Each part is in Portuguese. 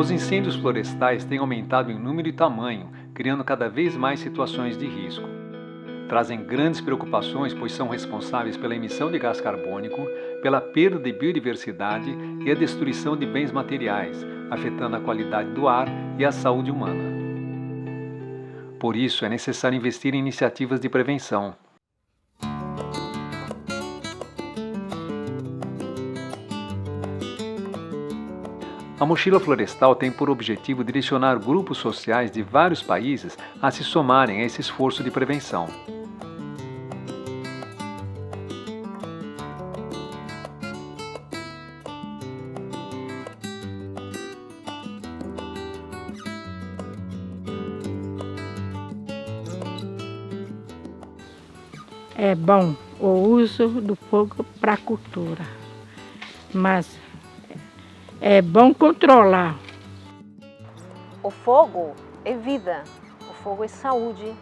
Os incêndios florestais têm aumentado em número e tamanho, criando cada vez mais situações de risco. Trazem grandes preocupações, pois são responsáveis pela emissão de gás carbônico, pela perda de biodiversidade e a destruição de bens materiais, afetando a qualidade do ar e a saúde humana. Por isso, é necessário investir em iniciativas de prevenção. A Mochila Florestal tem por objetivo direcionar grupos sociais de vários países a se somarem a esse esforço de prevenção. É bom o uso do fogo para a cultura, mas é bom controlar. O fogo é vida, o fogo é saúde,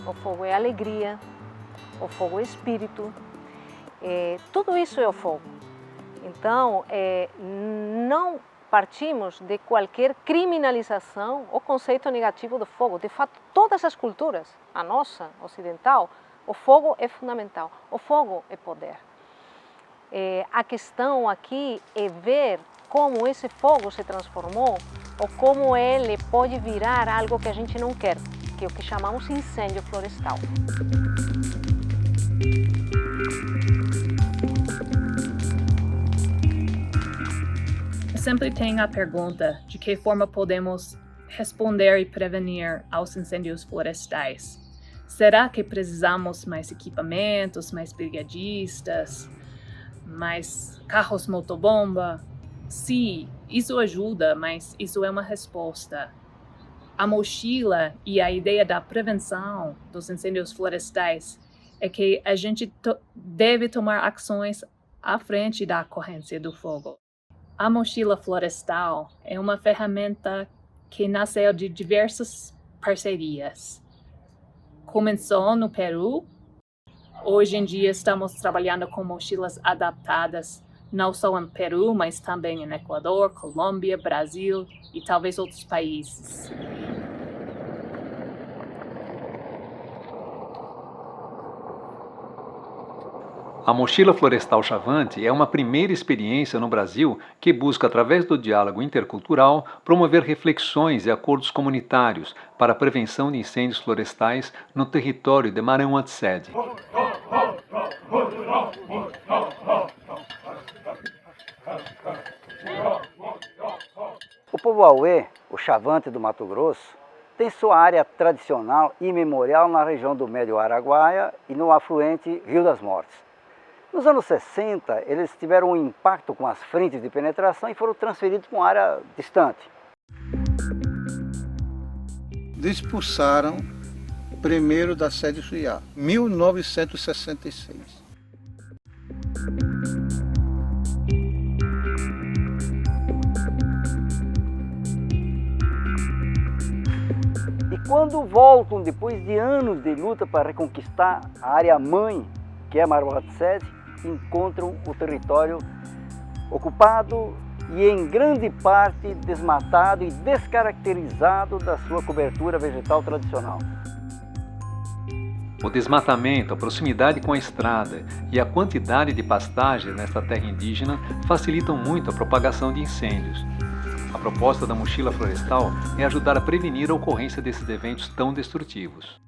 o fogo é alegria, o fogo é espírito, tudo isso é o fogo. Então, não partimos de qualquer criminalização ou conceito negativo do fogo. De fato, todas as culturas, a nossa ocidental, o fogo é fundamental, o fogo é poder. A questão aqui é ver como esse fogo se transformou ou como ele pode virar algo que a gente não quer, que é o que chamamos incêndio florestal. Sempre tem a pergunta de que forma podemos responder e prevenir aos incêndios florestais. Será que precisamos mais equipamentos, mais brigadistas, mais carros motobomba? Sim, isso ajuda, mas isso é uma resposta. A mochila e a ideia da prevenção dos incêndios florestais é que a gente deve tomar ações à frente da ocorrência do fogo. A mochila florestal é uma ferramenta que nasceu de diversas parcerias. Começou no Peru. Hoje em dia estamos trabalhando com mochilas adaptadas não só em Peru, mas também em Equador, Colômbia, Brasil e talvez outros países. A Mochila Florestal Chavante é uma primeira experiência no Brasil que busca, através do diálogo intercultural, promover reflexões e acordos comunitários para a prevenção de incêndios florestais no território de Maranhão-Sede. O povo Auê, o Chavante do Mato Grosso, tem sua área tradicional e memorial na região do Médio Araguaia e no afluente Rio das Mortes. Nos anos 60, eles tiveram um impacto com as frentes de penetração e foram transferidos para uma área distante. Expulsaram primeiro da sede Suiá, 1966. E quando voltam, depois de anos de luta para reconquistar a área mãe, que é Maranhão-Sede, encontram o território ocupado e em grande parte desmatado e descaracterizado da sua cobertura vegetal tradicional. O desmatamento, a proximidade com a estrada e a quantidade de pastagens nesta terra indígena facilitam muito a propagação de incêndios. A proposta da Mochila Florestal é ajudar a prevenir a ocorrência desses eventos tão destrutivos.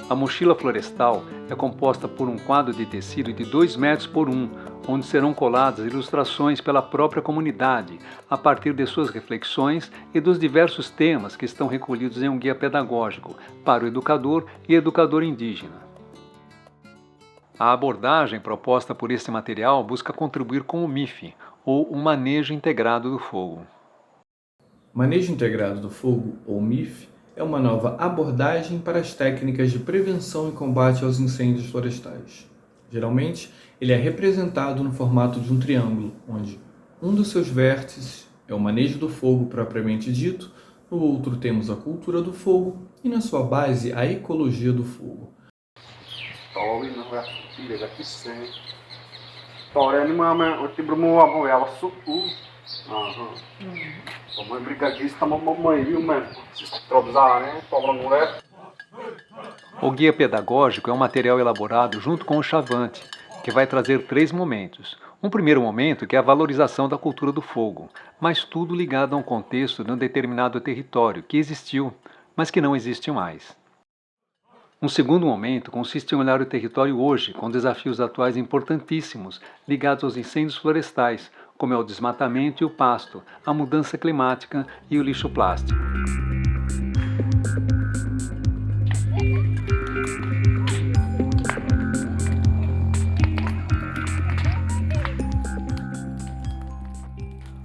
A mochila florestal é composta por um quadro de tecido de 2 metros por 1, onde serão coladas ilustrações pela própria comunidade, a partir de suas reflexões e dos diversos temas que estão recolhidos em um guia pedagógico para o educador e educador indígena. A abordagem proposta por este material busca contribuir com o MIF, ou o Manejo Integrado do Fogo. Manejo Integrado do Fogo, ou MIF, é uma nova abordagem para as técnicas de prevenção e combate aos incêndios florestais. Geralmente, ele é representado no formato de um triângulo, onde um dos seus vértices é o manejo do fogo propriamente dito, no outro temos a cultura do fogo e na sua base a ecologia do fogo. Mamãe brigadista, mamãe, viu, mano? Se troçar, né? Pobra mulher. O guia pedagógico é um material elaborado junto com o Chavante, que vai trazer 3 momentos. Um primeiro momento que é a valorização da cultura do fogo, mas tudo ligado a um contexto de um determinado território que existiu, mas que não existe mais. Um segundo momento consiste em olhar o território hoje, com desafios atuais importantíssimos ligados aos incêndios florestais, como é o desmatamento e o pasto, a mudança climática e o lixo plástico.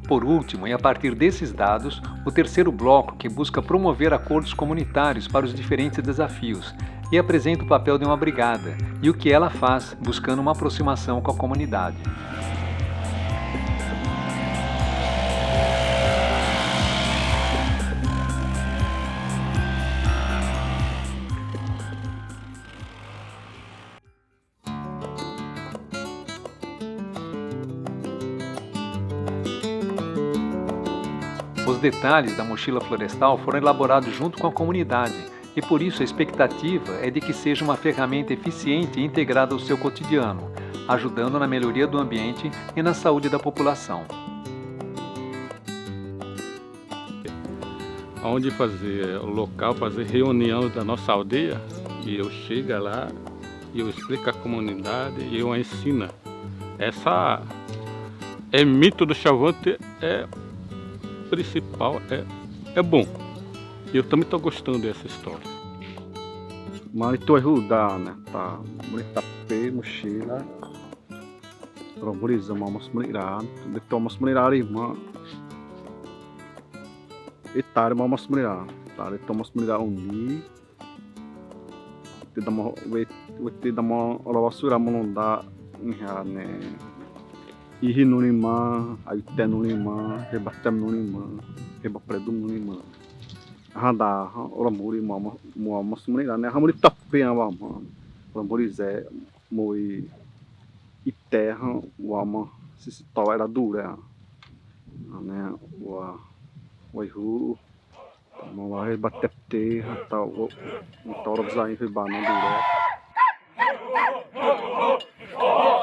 Por último, e a partir desses dados, o terceiro bloco, que busca promover acordos comunitários para os diferentes desafios e apresenta o papel de uma brigada e o que ela faz, buscando uma aproximação com a comunidade. Os detalhes da mochila florestal foram elaborados junto com a comunidade e por isso a expectativa é de que seja uma ferramenta eficiente e integrada ao seu cotidiano, ajudando na melhoria do ambiente e na saúde da população. Onde fazer o local, fazer reunião da nossa aldeia, e eu chego lá, e eu explico à comunidade e eu ensino. Essa é mito do Chavante, é principal, é bom. Eu também estou gostando dessa história. Mas tu ajudar, né? Tá, bonita pe, mochila. Romboriza, mas mulher, de Thomas mulher irmã. Etar, mas mulher, tá? De Thomas mulher undi. Te damo ora basura mononda, né? Ihi no lima, aite no lima, rebatem no lima, rebapredum no lima. Handa, ora muri mama, mas mulher, né? Hamuri tapé a mama. Romborize, moi e terra, o ama se tal era dura, né? O ihu, não vai bater terra, tal, o tal obzai foi bana dura. Oh,